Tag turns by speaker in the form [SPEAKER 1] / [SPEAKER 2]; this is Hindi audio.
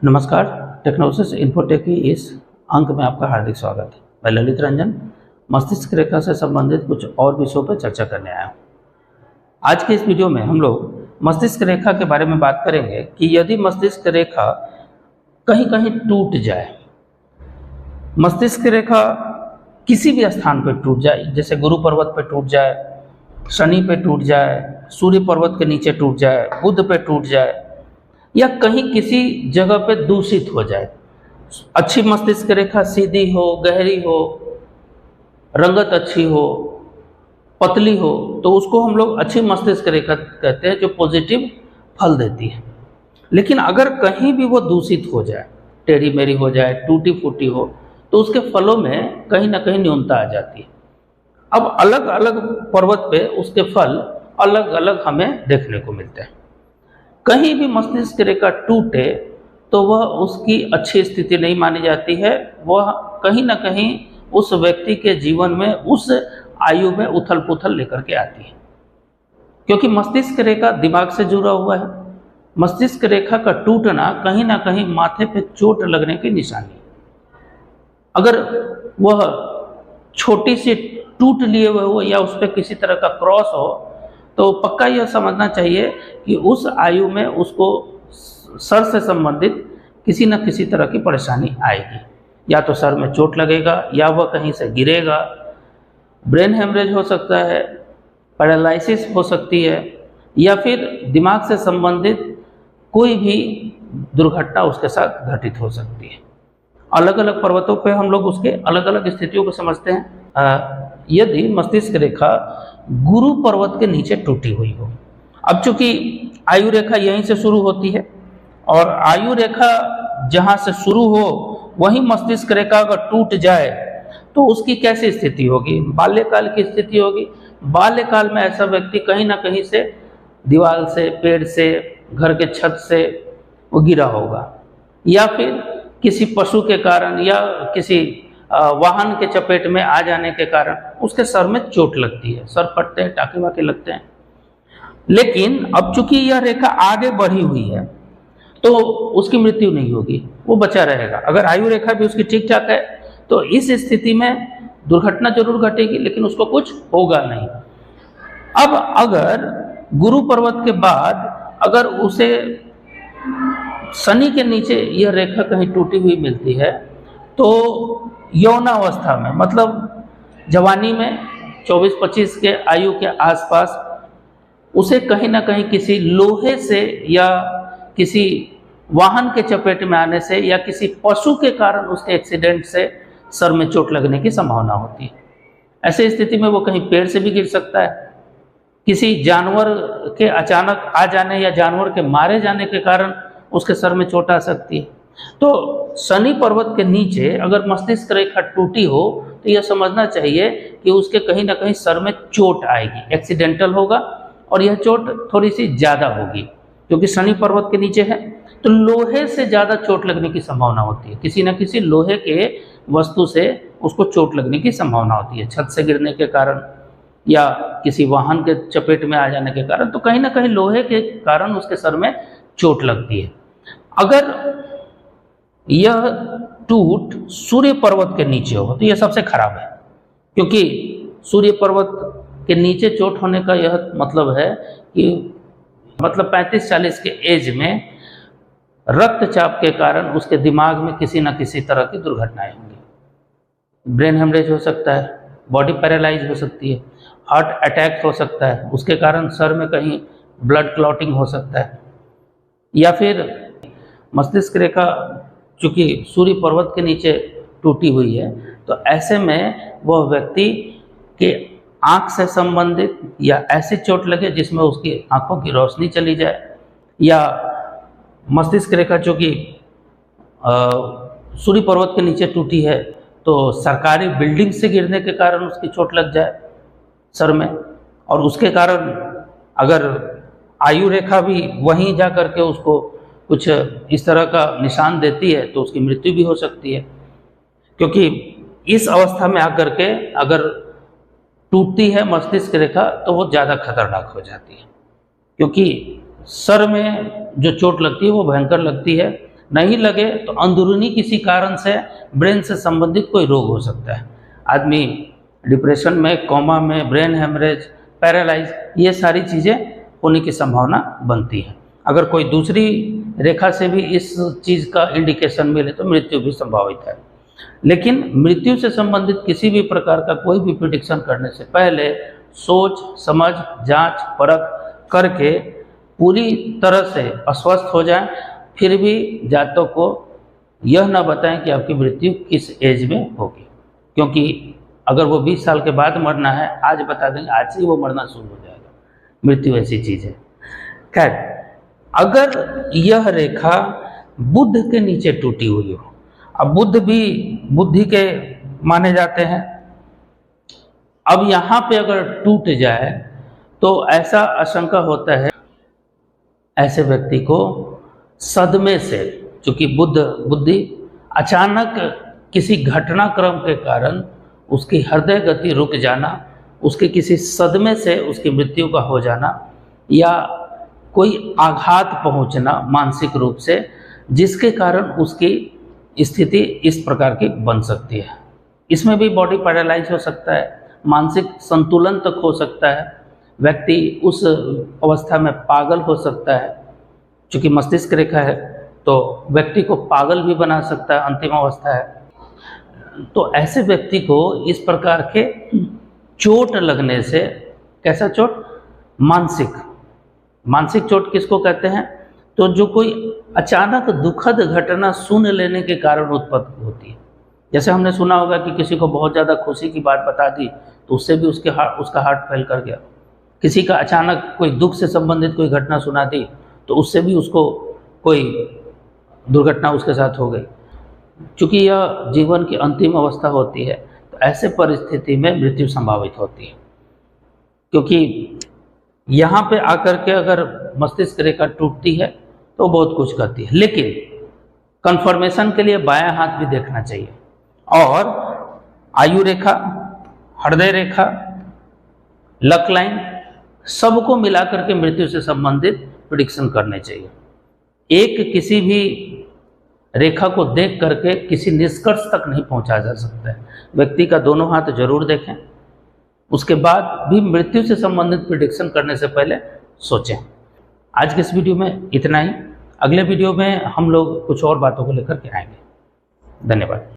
[SPEAKER 1] नमस्कार। टेक्नोसिस इन्फोटेक की इस अंक में आपका हार्दिक स्वागत है। मैं ललित रंजन मस्तिष्क रेखा से संबंधित कुछ और विषयों पर चर्चा करने आया हूँ। आज के इस वीडियो में हम लोग मस्तिष्क रेखा के बारे में बात करेंगे कि यदि मस्तिष्क रेखा कहीं कहीं टूट जाए, मस्तिष्क रेखा किसी भी स्थान पर टूट जाए, जैसे गुरु पर्वत पर टूट जाए, शनि पे टूट जाए, सूर्य पर्वत के नीचे टूट जाए, बुध पे टूट जाए, या कहीं किसी जगह पे दूषित हो जाए, अच्छी मस्तिष्क रेखा सीधी हो, गहरी हो, रंगत अच्छी हो, पतली हो, तो उसको हम लोग अच्छी मस्तिष्क रेखा कहते हैं, जो पॉजिटिव फल देती है। लेकिन अगर कहीं भी वो दूषित हो जाए, टेढ़ी मेढ़ी हो जाए, टूटी फूटी हो, तो उसके फलों में कहीं ना कहीं न्यूनता आ जाती है। अब अलग अलग पर्वत पे उसके फल अलग अलग हमें देखने को मिलते हैं। कहीं भी मस्तिष्क रेखा टूटे तो वह उसकी अच्छी स्थिति नहीं मानी जाती है। वह कहीं ना कहीं उस व्यक्ति के जीवन में, उस आयु में उथल पुथल लेकर के आती है, क्योंकि मस्तिष्क रेखा दिमाग से जुड़ा हुआ है। मस्तिष्क रेखा का टूटना कहीं ना कहीं माथे पे चोट लगने की निशानी है। अगर वह छोटी सी टूट लिए हुए हो या उस पर किसी तरह का क्रॉस हो, तो पक्का यह समझना चाहिए कि उस आयु में उसको सर से संबंधित किसी न किसी तरह की परेशानी आएगी। या तो सर में चोट लगेगा, या वह कहीं से गिरेगा, ब्रेन हेमरेज हो सकता है, पैरालिसिस हो सकती है, या फिर दिमाग से संबंधित कोई भी दुर्घटना उसके साथ घटित हो सकती है। अलग अलग पर्वतों पे हम लोग उसके अलग अलग स्थितियों को समझते हैं। यदि मस्तिष्क रेखा गुरु पर्वत के नीचे टूटी हुई हो, अब चूंकि आयु रेखा यहीं से शुरू होती है, और आयु रेखा जहां से शुरू हो वहीं मस्तिष्क रेखा अगर टूट जाए तो उसकी कैसी स्थिति होगी? बाल्यकाल की स्थिति होगी। बाल्यकाल में ऐसा व्यक्ति कहीं ना कहीं से दीवार से, पेड़ से, घर के छत से वो गिरा होगा, या फिर किसी पशु के कारण या किसी वाहन के चपेट में आ जाने के कारण उसके सर में चोट लगती है, सर फटते हैं, टाके वाके लगते हैं। लेकिन अब चूंकि यह रेखा आगे बढ़ी हुई है तो उसकी मृत्यु नहीं होगी, वो बचा रहेगा। अगर आयु रेखा भी उसकी ठीक ठाक है तो इस स्थिति में दुर्घटना जरूर घटेगी, लेकिन उसको कुछ होगा नहीं। अब अगर गुरु पर्वत के बाद अगर उसे शनि के नीचे यह रेखा कहीं टूटी हुई मिलती है, तो यौनावस्था में, मतलब जवानी में 24-25 के आयु के आसपास उसे कहीं ना कहीं किसी लोहे से या किसी वाहन के चपेट में आने से या किसी पशु के कारण उसके एक्सीडेंट से सर में चोट लगने की संभावना होती है। ऐसे स्थिति में वो कहीं पेड़ से भी गिर सकता है, किसी जानवर के अचानक आ जाने या जानवर के मारे जाने के कारण उसके सर में चोट आ सकती है। तो शनि पर्वत के नीचे अगर मस्तिष्क रेखा टूटी हो तो यह समझना चाहिए कि उसके कहीं ना कहीं सर में चोट आएगी, एक्सीडेंटल होगा, और यह चोट थोड़ी सी ज़्यादा होगी क्योंकि शनि पर्वत के नीचे है। तो लोहे से ज़्यादा चोट लगने की संभावना होती है, किसी न किसी लोहे के वस्तु से उसको चोट लगने की संभावना होती है, छत से गिरने के कारण या किसी वाहन के चपेट में आ जाने के कारण। तो कहीं ना कहीं लोहे के कारण उसके सर में चोट लगती है। अगर यह टूट सूर्य पर्वत के नीचे हो तो यह सबसे खराब है, क्योंकि सूर्य पर्वत के नीचे चोट होने का यह मतलब है कि 35-40 के एज में रक्तचाप के कारण उसके दिमाग में किसी न किसी तरह की दुर्घटनाएं होंगी। ब्रेन हेमरेज हो सकता है, बॉडी पैरालाइज हो सकती है, हार्ट अटैक हो सकता है, उसके कारण सर में कहीं ब्लड क्लॉटिंग हो सकता है, या फिर मस्तिष्क रेखा चूँकि सूर्य पर्वत के नीचे टूटी हुई है तो ऐसे में वह व्यक्ति के आँख से संबंधित या ऐसी चोट लगे जिसमें उसकी आँखों की रोशनी चली जाए, या मस्तिष्क रेखा चूँकि सूर्य पर्वत के नीचे टूटी है तो सरकारी बिल्डिंग से गिरने के कारण उसकी चोट लग जाए सर में, और उसके कारण अगर आयु रेखा भी वहीं जा कर के उसको कुछ इस तरह का निशान देती है तो उसकी मृत्यु भी हो सकती है। क्योंकि इस अवस्था में आकर के अगर टूटती है मस्तिष्क रेखा तो वो ज़्यादा खतरनाक हो जाती है, क्योंकि सर में जो चोट लगती है वो भयंकर लगती है, नहीं लगे तो अंदरूनी किसी कारण से ब्रेन से संबंधित कोई रोग हो सकता है। आदमी डिप्रेशन में, कोमा में, ब्रेन हेमरेज, पैरालाइज, ये सारी चीज़ें होने की संभावना बनती है। अगर कोई दूसरी रेखा से भी इस चीज़ का इंडिकेशन मिले तो मृत्यु भी संभावित है। लेकिन मृत्यु से संबंधित किसी भी प्रकार का कोई भी प्रिडिक्शन करने से पहले सोच समझ, जांच परख करके पूरी तरह से अस्वस्थ हो जाएं, फिर भी जातक को यह न बताएं कि आपकी मृत्यु किस एज में होगी, क्योंकि अगर वो 20 साल के बाद मरना है, आज बता देंगे, आज से ही वो मरना शुरू हो जाएगा। मृत्यु ऐसी चीज़ है। खैर, अगर यह रेखा बुध के नीचे टूटी हुई हो, अब बुध भी बुद्धि के माने जाते हैं, अब यहाँ पे अगर टूट जाए तो ऐसा आशंका होता है ऐसे व्यक्ति को सदमे से, चूंकि बुद्धि अचानक किसी घटनाक्रम के कारण उसकी हृदय गति रुक जाना, उसके किसी सदमे से उसकी मृत्यु का हो जाना, या कोई आघात पहुंचना मानसिक रूप से, जिसके कारण उसकी स्थिति इस प्रकार की बन सकती है। इसमें भी बॉडी पैरालाइज हो सकता है, मानसिक संतुलन तक हो सकता है, व्यक्ति उस अवस्था में पागल हो सकता है। चूँकि मस्तिष्क रेखा है तो व्यक्ति को पागल भी बना सकता है, अंतिम अवस्था है। तो ऐसे व्यक्ति को इस प्रकार के चोट लगने से, कैसा चोट? मानसिक चोट किसको कहते हैं? तो जो कोई अचानक दुखद घटना सुन लेने के कारण उत्पत्ति होती है। जैसे हमने सुना होगा कि किसी को बहुत ज़्यादा खुशी की बात बता दी तो उससे भी उसका हार्ट फेल कर गया। किसी का अचानक कोई दुख से संबंधित कोई घटना सुना दी तो उससे भी उसको कोई दुर्घटना उसके साथ हो गई। चूँकि यह जीवन की अंतिम अवस्था होती है तो ऐसे परिस्थिति में मृत्यु संभावित होती है, क्योंकि यहाँ पे आकर के अगर मस्तिष्क रेखा टूटती है तो बहुत कुछ करती है। लेकिन कंफर्मेशन के लिए बायां हाथ भी देखना चाहिए, और आयु रेखा, हृदय रेखा, लक लाइन, सबको मिलाकर के मृत्यु से संबंधित प्रेडिक्शन करने चाहिए। एक किसी भी रेखा को देख करके किसी निष्कर्ष तक नहीं पहुंचा जा सकता है। व्यक्ति का दोनों हाथ जरूर देखें, उसके बाद भी मृत्यु से संबंधित प्रेडिक्शन करने से पहले सोचें। आज के इस वीडियो में इतना ही। अगले वीडियो में हम लोग कुछ और बातों को लेकर के आएंगे। धन्यवाद।